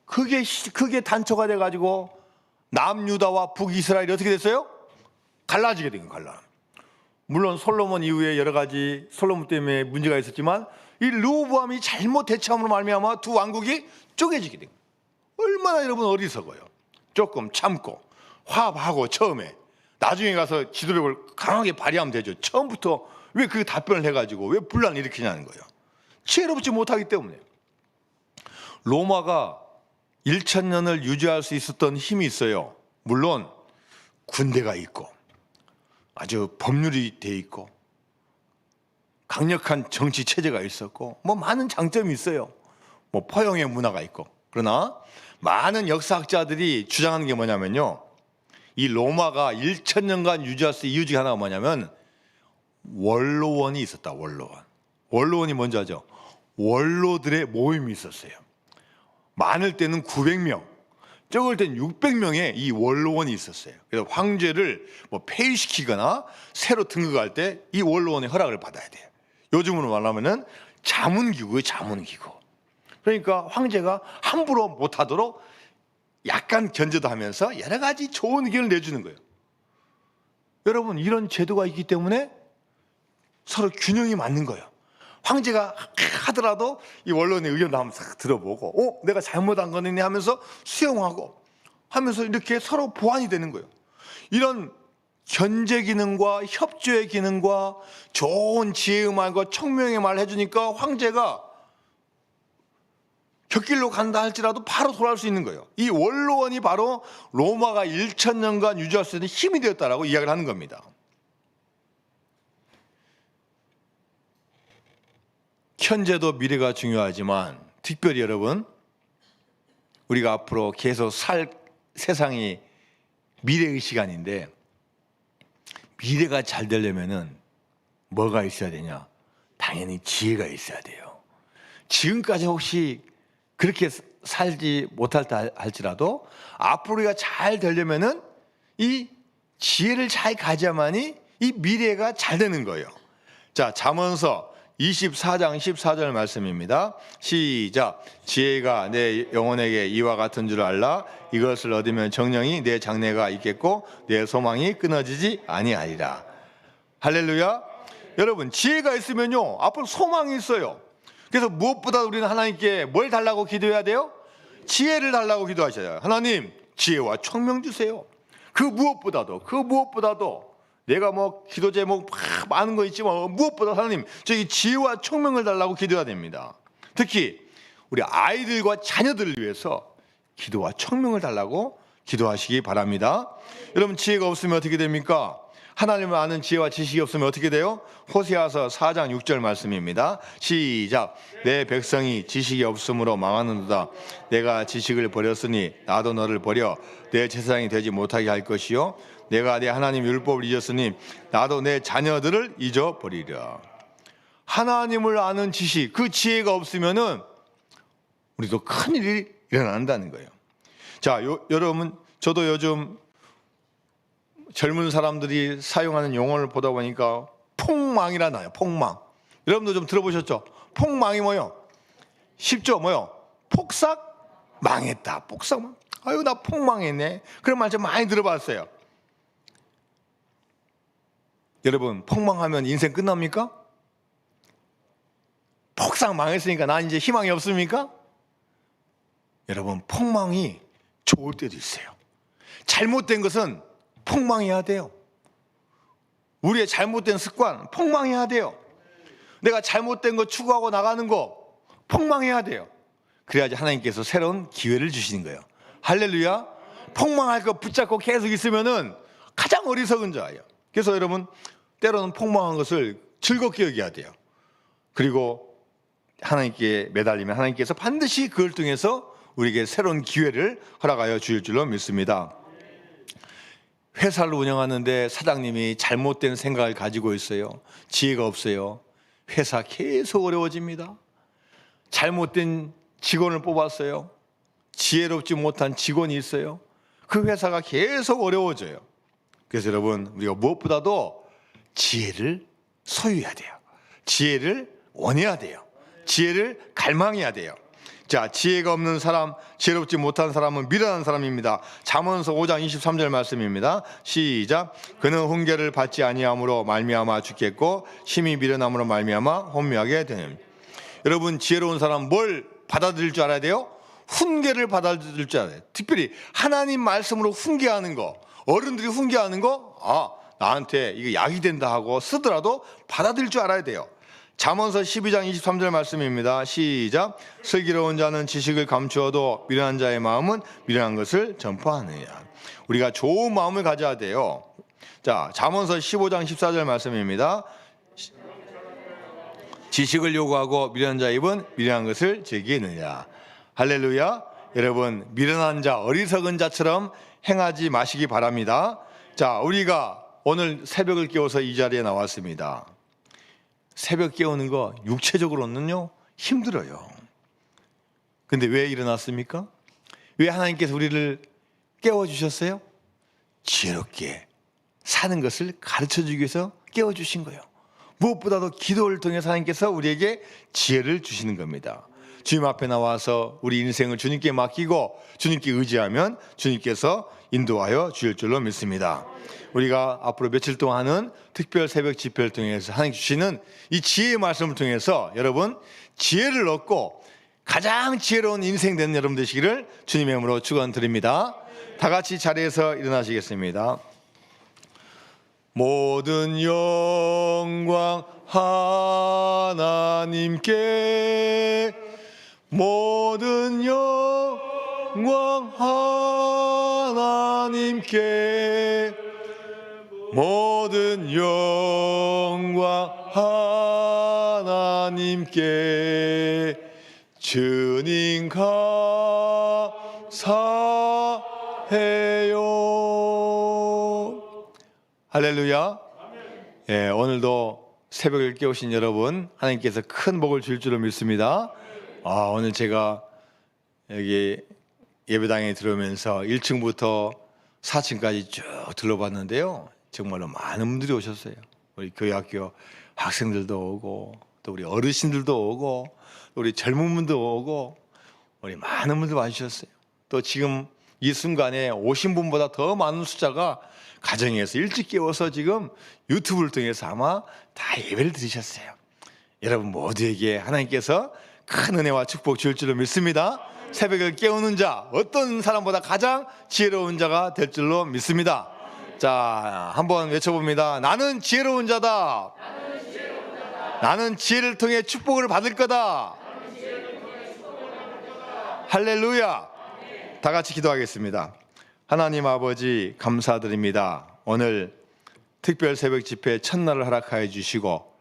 그게 단초가 돼가지고 남유다와 북이스라엘이 어떻게 됐어요? 갈라지게 된 거예요. 갈라. 물론 솔로몬 이후에 여러 가지 솔로몬 때문에 문제가 있었지만 이 르호보암이 잘못 대처함으로 말미암아 두 왕국이 쪼개지게 된 거예요. 얼마나 여러분 어리석어요. 조금 참고 화합하고 처음에 나중에 가서 지도력을 강하게 발휘하면 되죠. 처음부터 왜 그 답변을 해가지고 왜 분란을 일으키냐는 거예요. 지혜롭지 못하기 때문에. 로마가 1000년을 유지할 수 있었던 힘이 있어요. 물론 군대가 있고 아주 법률이 돼 있고 강력한 정치 체제가 있었고 뭐 많은 장점이 있어요. 뭐 포용의 문화가 있고. 그러나 많은 역사학자들이 주장하는 게 뭐냐면요, 이 로마가 1000년간 유지할 수 있는 이유 중에 하나가 뭐냐면 원로원이 있었다. 원로원이 뭔지 아죠? 원로들의 모임이 있었어요. 많을 때는 900명, 적을 때는 600명의 이 원로원이 있었어요. 그래서 황제를 뭐 폐위시키거나 새로 등극할 때 이 원로원의 허락을 받아야 돼요. 요즘으로 말하면은 자문기구예요. 자문기구. 그러니까 황제가 함부로 못하도록 약간 견제도 하면서 여러 가지 좋은 의견을 내주는 거예요. 여러분, 이런 제도가 있기 때문에 서로 균형이 맞는 거예요. 황제가 하더라도 이 원로원의 의견도 한번 싹 들어보고 내가 잘못한 거네 하면서 수용하고 하면서 이렇게 서로 보완이 되는 거예요. 이런 견제 기능과 협조의 기능과 좋은 지혜의 말과 총명의 말을 해주니까 황제가 곁길로 간다 할지라도 바로 돌아올 수 있는 거예요. 이 원로원이 바로 로마가 1000년간 유지할 수 있는 힘이 되었다라고 이야기를 하는 겁니다. 현재도 미래가 중요하지만 특별히 여러분, 우리가 앞으로 계속 살 세상이 미래의 시간인데, 미래가 잘 되려면은 뭐가 있어야 되냐? 당연히 지혜가 있어야 돼요. 지금까지 혹시 그렇게 살지 못할다 할지라도 앞으로 우리가 잘 되려면은 이 지혜를 잘 가져야만이 이 미래가 잘 되는 거예요. 자, 잠언서 24장 14절 말씀입니다. 시작. 지혜가 내 영혼에게 이와 같은 줄 알라. 이것을 얻으면 정령이 내 장래가 있겠고 내 소망이 끊어지지 아니하리라. 할렐루야. 여러분, 지혜가 있으면요 앞으로 소망이 있어요. 그래서 무엇보다 우리는 하나님께 뭘 달라고 기도해야 돼요? 지혜를 달라고 기도하셔야 돼요. 하나님, 지혜와 총명 주세요. 그 무엇보다도 내가 뭐 기도 제목 많은 거 있지만 무엇보다 하나님, 저기 지혜와 총명을 달라고 기도해야 됩니다. 특히 우리 아이들과 자녀들을 위해서 기도와 총명을 달라고 기도하시기 바랍니다. 여러분, 지혜가 없으면 어떻게 됩니까? 하나님을 아는 지혜와 지식이 없으면 어떻게 돼요? 호세아서 4장 6절 말씀입니다. 시작. 내 백성이 지식이 없으므로 망하는도다. 내가 지식을 버렸으니 나도 너를 버려 내 제사장이 되지 못하게 할 것이요, 내가 내 하나님 율법을 잊었으니 나도 내 자녀들을 잊어버리려. 하나님을 아는 지식, 그 지혜가 없으면은 우리도 큰일이 일어난다는 거예요. 자, 여러분, 저도 요즘 젊은 사람들이 사용하는 용어를 보다 보니까 폭망이라 나요. 폭망. 여러분도 좀 들어보셨죠? 폭망이 뭐요? 쉽죠? 뭐요? 폭삭 망했다. 폭삭. 아유, 나 폭망했네. 그런 말 좀 많이 들어봤어요. 여러분, 폭망하면 인생 끝납니까? 폭삭 망했으니까 난 이제 희망이 없습니까? 여러분, 폭망이 좋을 때도 있어요. 잘못된 것은 폭망해야 돼요. 우리의 잘못된 습관 폭망해야 돼요. 내가 잘못된 거 추구하고 나가는 거 폭망해야 돼요. 그래야지 하나님께서 새로운 기회를 주시는 거예요. 할렐루야. 폭망할 거 붙잡고 계속 있으면은 가장 어리석은 자예요. 그래서 여러분, 때로는 폭망한 것을 즐겁게 여겨야 돼요. 그리고 하나님께 매달리면 하나님께서 반드시 그걸 통해서 우리에게 새로운 기회를 허락하여 주실 줄로 믿습니다. 회사를 운영하는데 사장님이 잘못된 생각을 가지고 있어요. 지혜가 없어요. 회사 계속 어려워집니다. 잘못된 직원을 뽑았어요. 지혜롭지 못한 직원이 있어요. 그 회사가 계속 어려워져요. 그래서 여러분, 우리가 무엇보다도 지혜를 소유해야 돼요. 지혜를 원해야 돼요. 지혜를 갈망해야 돼요. 자, 지혜가 없는 사람, 지혜롭지 못한 사람은 미련한 사람입니다. 잠언서 5장 23절 말씀입니다. 시작. 그는 훈계를 받지 아니함으로 말미암아 죽겠고 심히 미련함으로 말미암아 혼미하게 되는. 여러분, 지혜로운 사람 뭘 받아들일 줄 알아야 돼요? 훈계를 받아들일 줄 알아야 돼요. 특별히 하나님 말씀으로 훈계하는 거, 어른들이 훈계하는 거, 나한테 이거 약이 된다 하고 쓰더라도 받아들일 줄 알아야 돼요. 잠언서 12장 23절 말씀입니다. 시작. 슬기로운 자는 지식을 감추어도 미련한 자의 마음은 미련한 것을 전파하느냐. 우리가 좋은 마음을 가져야 돼요. 자, 잠언서 15장 14절 말씀입니다. 지식을 요구하고 미련한 자의 입은 미련한 것을 즐기느냐. 할렐루야. 여러분, 미련한 자, 어리석은 자처럼 행하지 마시기 바랍니다. 자, 우리가 오늘 새벽을 깨워서 이 자리에 나왔습니다. 새벽 깨우는 거 육체적으로는요 힘들어요. 근데 왜 일어났습니까? 왜 하나님께서 우리를 깨워주셨어요? 지혜롭게 사는 것을 가르쳐주기 위해서 깨워주신 거예요. 무엇보다도 기도를 통해서 하나님께서 우리에게 지혜를 주시는 겁니다. 주님 앞에 나와서 우리 인생을 주님께 맡기고 주님께 의지하면 주님께서 인도하여 주실 줄로 믿습니다. 우리가 앞으로 며칠 동안 하는 특별 새벽 집회를 통해서 하나님 주시는 이 지혜의 말씀을 통해서 여러분 지혜를 얻고 가장 지혜로운 인생 되는 여러분 되시기를 주님의 이름으로 축원드립니다. 다 같이 자리에서 일어나시겠습니다. 모든 영광 하나님께, 모든 영광 하나님께, 모든 영광 하나님께 하나님께 주님 감사해요. 할렐루야. 예, 오늘도 새벽을 깨우신 여러분, 하나님께서 큰 복을 줄 줄로 믿습니다. 오늘 제가 여기 예배당에 들어오면서 1층부터 4층까지 쭉 둘러봤는데요, 정말로 많은 분들이 오셨어요. 우리 교회학교 학생들도 오고, 또 우리 어르신들도 오고, 또 우리 젊은 분도 오고, 우리 많은 분들 와주셨어요. 또 지금 이 순간에 오신 분보다 더 많은 숫자가 가정에서 일찍 깨워서 지금 유튜브를 통해서 아마 다 예배를 드리셨어요. 여러분 모두에게 하나님께서 큰 은혜와 축복 줄 줄로 믿습니다. 새벽을 깨우는 자, 어떤 사람보다 가장 지혜로운 자가 될 줄로 믿습니다. 자, 한번 외쳐봅니다. 나는 지혜로운 자다. 나는 지혜를 통해 축복을 받을 거다. 할렐루야. 다 같이 기도하겠습니다. 하나님 아버지, 감사드립니다. 오늘 특별 새벽 집회 첫날을 허락하여 주시고,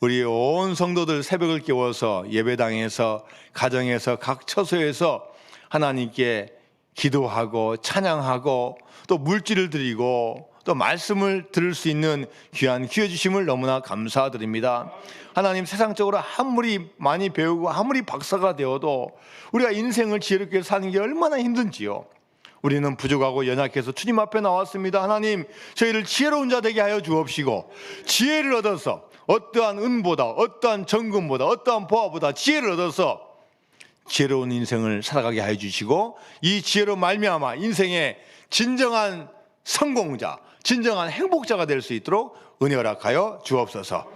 우리 온 성도들 새벽을 깨워서 예배당에서, 가정에서, 각 처소에서 하나님께 기도하고 찬양하고 또 물질을 드리고 또 말씀을 들을 수 있는 귀한 기회 주심을 너무나 감사드립니다. 하나님, 세상적으로 아무리 많이 배우고 아무리 박사가 되어도 우리가 인생을 지혜롭게 사는 게 얼마나 힘든지요. 우리는 부족하고 연약해서 주님 앞에 나왔습니다. 하나님, 저희를 지혜로운 자 되게 하여 주옵시고, 지혜를 얻어서 어떠한 은보다, 어떠한 정금보다, 어떠한 보화보다 지혜를 얻어서 지혜로운 인생을 살아가게 하여 주시고, 이 지혜로 말미암아 인생의 진정한 성공자, 진정한 행복자가 될 수 있도록 은혜 허락하여 주옵소서.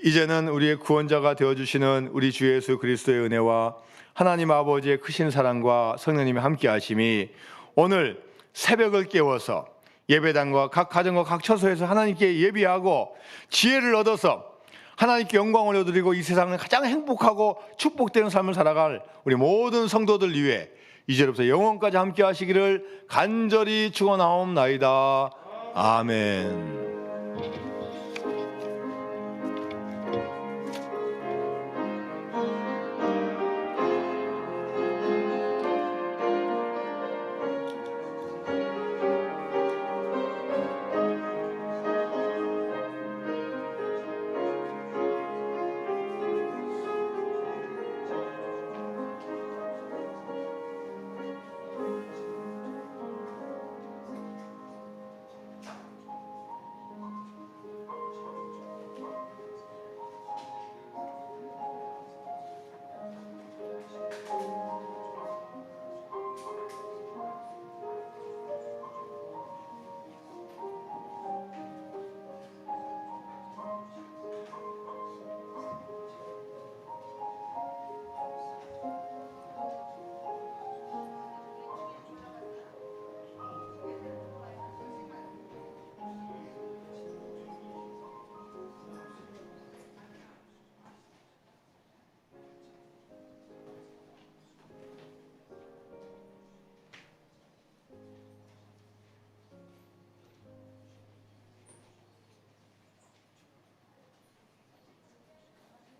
이제는 우리의 구원자가 되어주시는 우리 주 예수 그리스도의 은혜와 하나님 아버지의 크신 사랑과 성령님의 함께 하심이 오늘 새벽을 깨워서 예배당과 각 가정과 각 처소에서 하나님께 예비하고 지혜를 얻어서 하나님께 영광을 올려드리고 이 세상을 가장 행복하고 축복되는 삶을 살아갈 우리 모든 성도들 위해 이제로부터 영원까지 함께 하시기를 간절히 축원하옵나이다. 아멘.